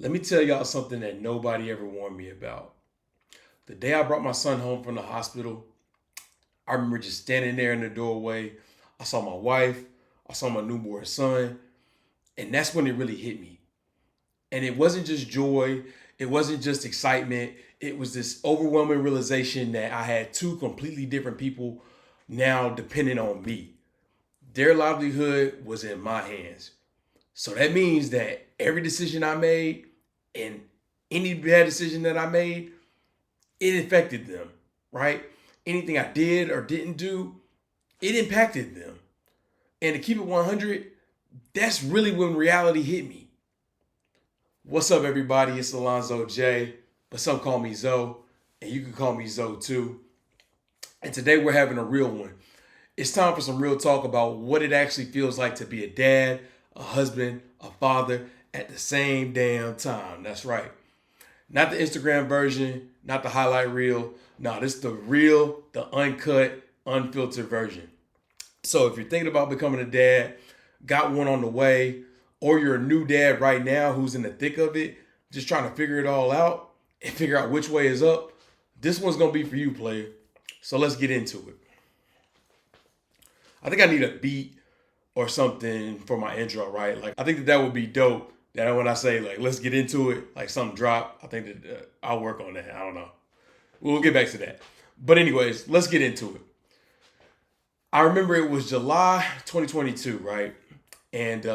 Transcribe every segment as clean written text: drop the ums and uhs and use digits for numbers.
Let me tell y'all something that nobody ever warned me about. The day I brought my son home from the hospital, I remember just standing there in the doorway. I saw my wife, I saw my newborn son, and that's when it really hit me. And it wasn't just joy, it wasn't just excitement. It was this overwhelming realization that I had two completely different people now depending on me. Their livelihood was in my hands. So that means that every decision I made and any bad decision that I made, it affected them, right? Anything I did or didn't do, it impacted them. And to keep it 100, that's really when reality hit me. What's up, everybody? It's Alonzo J, but some call me Zoe, and you can call me Zoe too. And today we're having a real one. It's time for some real talk about what it actually feels like to be a dad, a husband, a father at the same damn time. That's right. Not the Instagram version, not the highlight reel. No, this is the real, the uncut, unfiltered version. So if you're thinking about becoming a dad, got one on the way, or you're a new dad right now who's in the thick of it, just trying to figure it all out and figure out which way is up, this one's going to be for you, player. So let's get into it. I think I need a beat or something for my intro, right? Like, I think that would be dope. That when I say, like, let's get into it, like something drop, I think that I'll work on that. I don't know. We'll get back to that. But anyways, let's get into it. I remember it was July 2022, right? And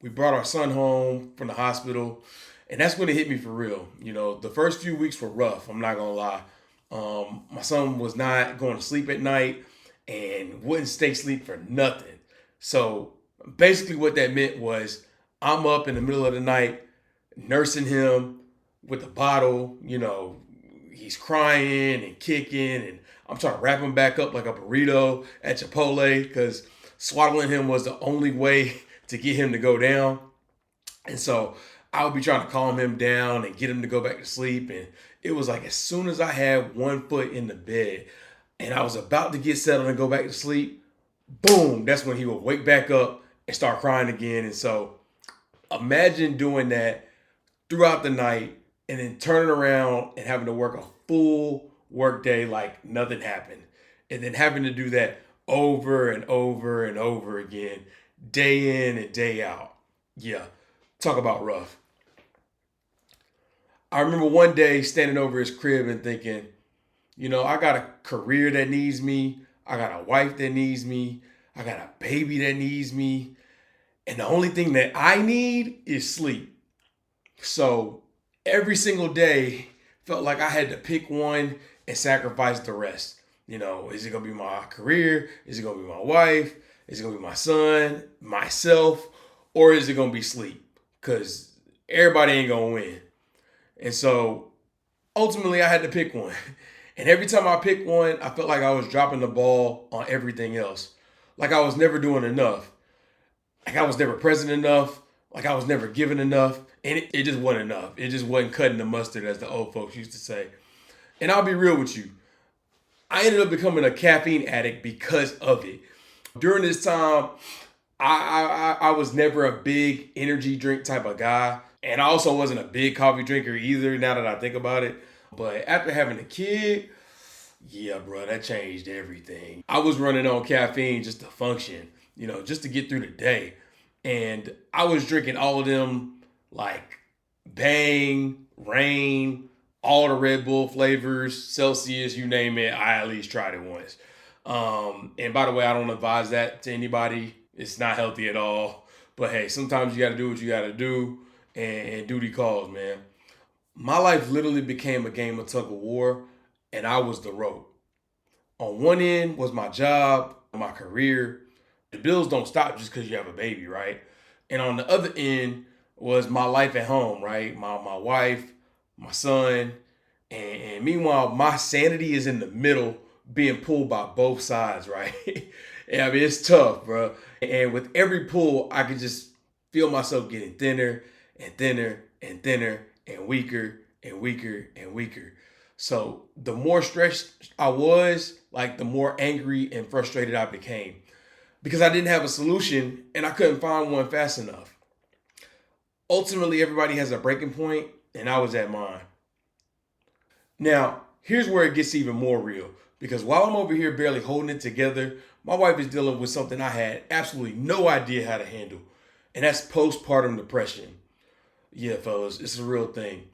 we brought our son home from the hospital. And that's when it hit me for real. You know, the first few weeks were rough. I'm not going to lie. My son was not going to sleep at night and wouldn't stay asleep for nothing. So basically what that meant was I'm up in the middle of the night nursing him with a bottle. You know, he's crying and kicking, and I'm trying to wrap him back up like a burrito at Chipotle because swaddling him was the only way to get him to go down. And so I would be trying to calm him down and get him to go back to sleep. And it was like as soon as I had one foot in the bed and I was about to get settled and go back to sleep, boom, that's when he would wake back up and start crying again. And so imagine doing that throughout the night and then turning around and having to work a full work day like nothing happened. And then having to do that over and over and over again, day in and day out. Yeah, talk about rough. I remember one day standing over his crib and thinking, you know, I got a career that needs me. I got a wife that needs me. I got a baby that needs me. And the only thing that I need is sleep. So every single day felt like I had to pick one and sacrifice the rest. You know, is it going to be my career? Is it going to be my wife? Is it going to be my son, myself? Or is it going to be sleep? Because everybody ain't going to win. And so ultimately I had to pick one. And every time I picked one, I felt like I was dropping the ball on everything else. Like I was never doing enough. Like I was never present enough. Like I was never giving enough. And it just wasn't enough. It just wasn't cutting the mustard, as the old folks used to say. And I'll be real with you. I ended up becoming a caffeine addict because of it. During this time, I was never a big energy drink type of guy. And I also wasn't a big coffee drinker either, now that I think about it. But after having a kid, yeah, bro, that changed everything. I was running on caffeine just to function, you know, just to get through the day. And I was drinking all of them like Bang, Rain, all the Red Bull flavors, Celsius, you name it. I at least tried it once. And by the way, I don't advise that to anybody. It's not healthy at all. But hey, sometimes you got to do what you got to do, and duty calls, man. My life literally became a game of tug of war, and I was the rope. On one end was my job, my career. The bills don't stop just because you have a baby, right? And on the other end was my life at home, right? My wife, my son, and meanwhile, my sanity is in the middle, being pulled by both sides, right? And I mean, it's tough, bro. And with every pull, I could just feel myself getting thinner and thinner and thinner and weaker and weaker and weaker. So the more stressed I was, like the more angry and frustrated I became because I didn't have a solution and I couldn't find one fast enough. ultimately everybody has a breaking point, and I was at mine. Now, here's where it gets even more real. Because while I'm over here barely holding it together, my wife is dealing with something I had absolutely no idea how to handle. And that's postpartum depression. Yeah, fellas, it's a real thing.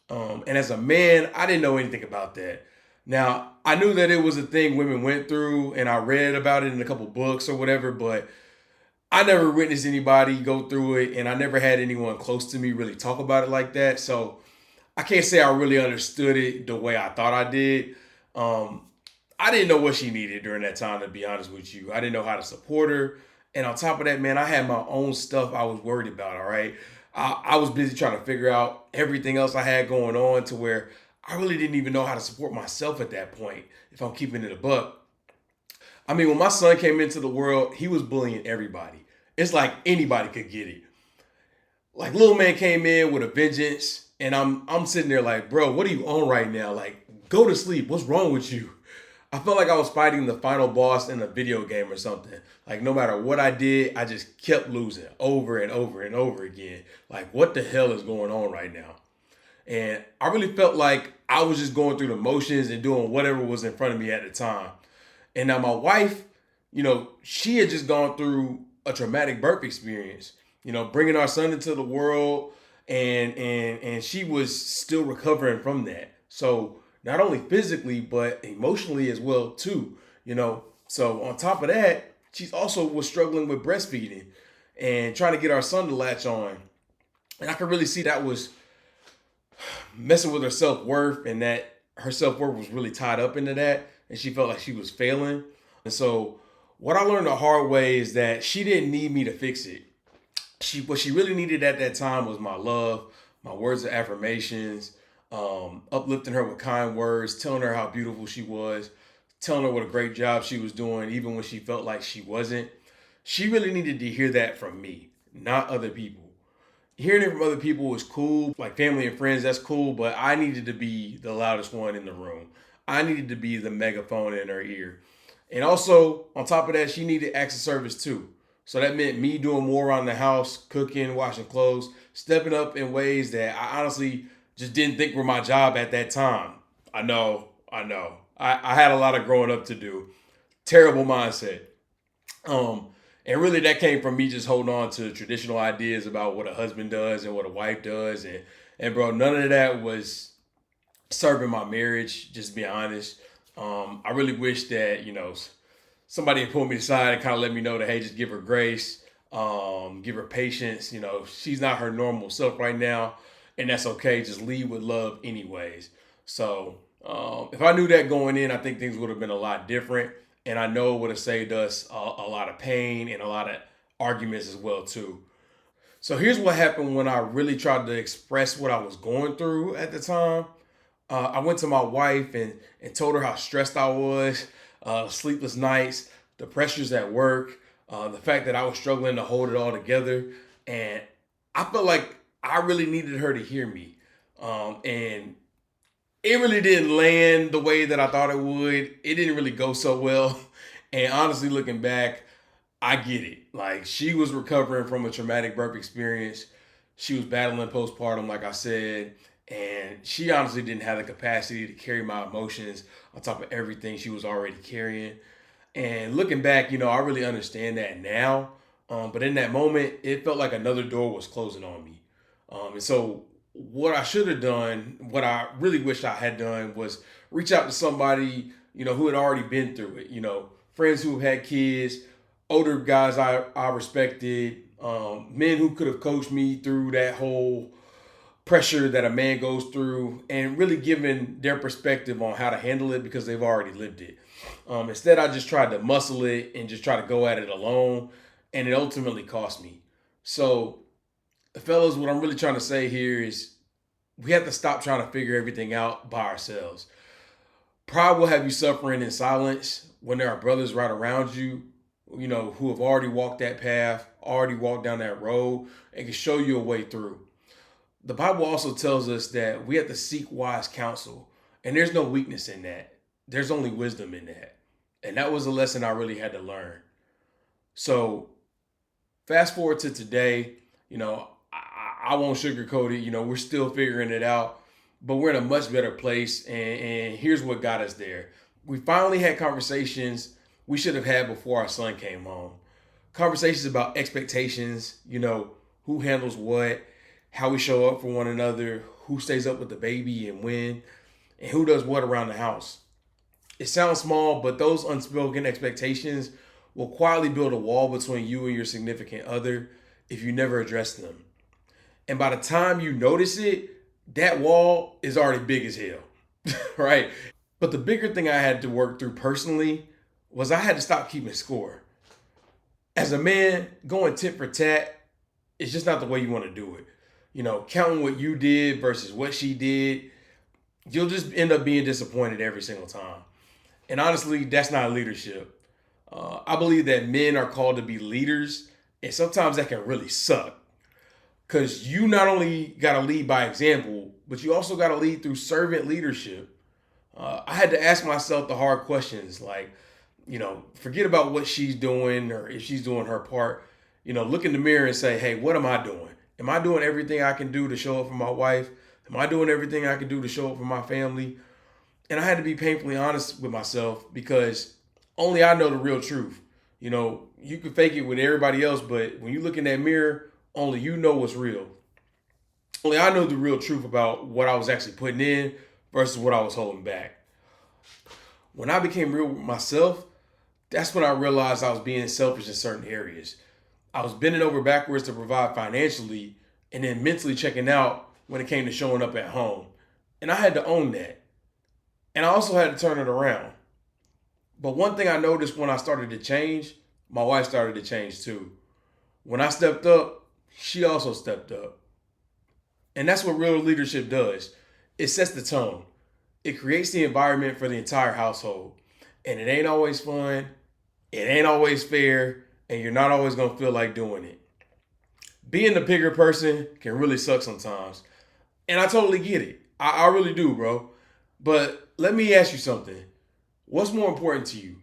And as a man, I didn't know anything about that. Now, I knew that it was a thing women went through, and I read about it in a couple books or whatever, but I never witnessed anybody go through it, and I never had anyone close to me really talk about it like that. So I can't say I really understood it the way I thought I did. Um, I didn't know what she needed during that time, to be honest with you. I didn't know how to support her. And on top of that, man, I had my own stuff I was worried about, all right? I was busy trying to figure out everything else I had going on to where I really didn't even know how to support myself at that point, if I'm keeping it a buck. I mean, when my son came into the world, he was bullying everybody. It's like anybody could get it. Like little man came in with a vengeance, and I'm sitting there like, bro, what are you on right now? Like, go to sleep. What's wrong with you? I felt like I was fighting the final boss in a video game or something. Like no matter what I did, I just kept losing over and over and over again. Like what the hell is going on right now? And I really felt like I was just going through the motions and doing whatever was in front of me at the time. And now my wife, she had just gone through a traumatic birth experience. Bringing our son into the world, and she was still recovering from that. So not only physically but emotionally as well too. So on top of that, she also was struggling with breastfeeding and trying to get our son to latch on. And I could really see that was messing with her self worth, and that her self worth was really tied up into that, and she felt like she was failing. And so, what I learned the hard way is that she didn't need me to fix it. What she really needed at that time was my love, my words of affirmations, uplifting her with kind words, telling her how beautiful she was, telling her what a great job she was doing, even when she felt like she wasn't. She really needed to hear that from me, not other people. Hearing it from other people was cool, like family and friends, that's cool, but I needed to be the loudest one in the room. I needed to be the megaphone in her ear. And also, on top of that, she needed acts of service too. So that meant me doing more around the house, cooking, washing clothes, stepping up in ways that I honestly just didn't think were my job at that time. I know. I had a lot of growing up to do. Terrible mindset. Um, and really that came from me just holding on to traditional ideas about what a husband does and what a wife does. And bro, none of that was serving my marriage, just to be honest. I really wish that, somebody had pulled me aside and kind of let me know that, hey, just give her grace, give her patience. She's not her normal self right now, and that's okay. Just lead with love, anyways. So if I knew that going in, I think things would have been a lot different, and I know it would have saved us a lot of pain and a lot of arguments as well too. So here's what happened when I really tried to express what I was going through at the time. I went to my wife and told her how stressed I was, sleepless nights, the pressures at work, the fact that I was struggling to hold it all together. And I felt like I really needed her to hear me. And it really didn't land the way that I thought it would. It didn't really go so well. And honestly, looking back, I get it. Like she was recovering from a traumatic birth experience. She was battling postpartum, like I said, and she honestly didn't have the capacity to carry my emotions on top of everything she was already carrying. And looking back, I really understand that now. But in that moment, it felt like another door was closing on me. And so, what I should have done, what I really wish I had done, was reach out to somebody, who had already been through it. Friends who have had kids, older guys I respected, men who could have coached me through that whole pressure that a man goes through, and really given their perspective on how to handle it because they've already lived it. Instead, I just tried to muscle it and just try to go at it alone, and it ultimately cost me. So, fellas, what I'm really trying to say here is we have to stop trying to figure everything out by ourselves. Pride will have you suffering in silence when there are brothers right around you, who have already walked that path, already walked down that road, and can show you a way through. The Bible also tells us that we have to seek wise counsel, and there's no weakness in that. There's only wisdom in that. And that was a lesson I really had to learn. So, fast forward to today, I won't sugarcoat it. We're still figuring it out, but we're in a much better place. And here's what got us there. We finally had conversations we should have had before our son came home. Conversations about expectations, who handles what, how we show up for one another, who stays up with the baby and when, and who does what around the house. It sounds small, but those unspoken expectations will quietly build a wall between you and your significant other if you never address them. And by the time you notice it, that wall is already big as hell, right? But the bigger thing I had to work through personally was I had to stop keeping score. As a man, going tit for tat is just not the way you want to do it. Counting what you did versus what she did, you'll just end up being disappointed every single time. And honestly, that's not leadership. I believe that men are called to be leaders, and sometimes that can really suck. Because you not only got to lead by example, but you also got to lead through servant leadership. I had to ask myself the hard questions like, forget about what she's doing or if she's doing her part. Look in the mirror and say, hey, what am I doing? Am I doing everything I can do to show up for my wife? Am I doing everything I can do to show up for my family? And I had to be painfully honest with myself because only I know the real truth. You can fake it with everybody else, but when you look in that mirror, only you know what's real. Only I know the real truth about what I was actually putting in versus what I was holding back. When I became real with myself, that's when I realized I was being selfish in certain areas. I was bending over backwards to provide financially and then mentally checking out when it came to showing up at home. And I had to own that. And I also had to turn it around. But one thing I noticed when I started to change, my wife started to change too. When I stepped up, she also stepped up. And that's what real leadership does. It sets the tone. It creates the environment for the entire household. And it ain't always fun. It ain't always fair. And you're not always going to feel like doing it. Being the bigger person can really suck sometimes. And I totally get it. I really do, bro. But let me ask you something. What's more important to you?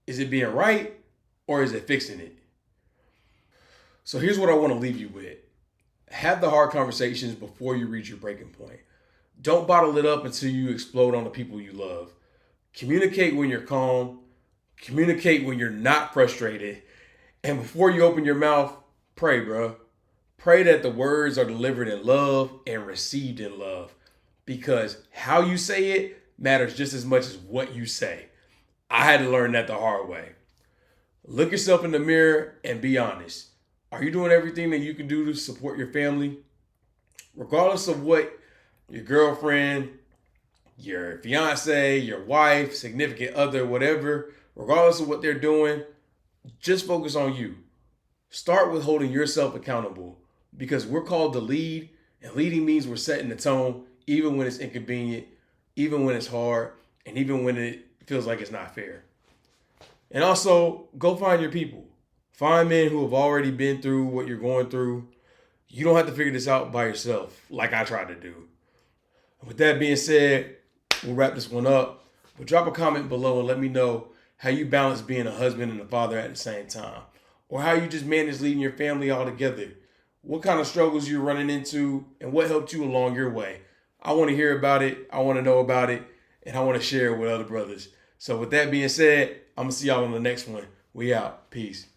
Is it being right or is it fixing it? So here's what I want to leave you with. Have the hard conversations before you reach your breaking point. Don't bottle it up until you explode on the people you love. Communicate when you're calm. Communicate when you're not frustrated. And before you open your mouth, pray, bro. Pray that the words are delivered in love and received in love. Because how you say it matters just as much as what you say. I had to learn that the hard way. Look yourself in the mirror and be honest. Are you doing everything that you can do to support your family? Regardless of what your girlfriend, your fiance, your wife, significant other, whatever, regardless of what they're doing, just focus on you. Start with holding yourself accountable because we're called to lead, and leading means we're setting the tone even when it's inconvenient, even when it's hard, and even when it feels like it's not fair. And also, go find your people. Find men who have already been through what you're going through. You don't have to figure this out by yourself like I tried to do. With that being said, we'll wrap this one up. But drop a comment below and let me know how you balance being a husband and a father at the same time. Or how you just manage leading your family all together. What kind of struggles you're running into and what helped you along your way. I want to hear about it. I want to know about it. And I want to share it with other brothers. So with that being said, I'm going to see y'all on the next one. We out. Peace.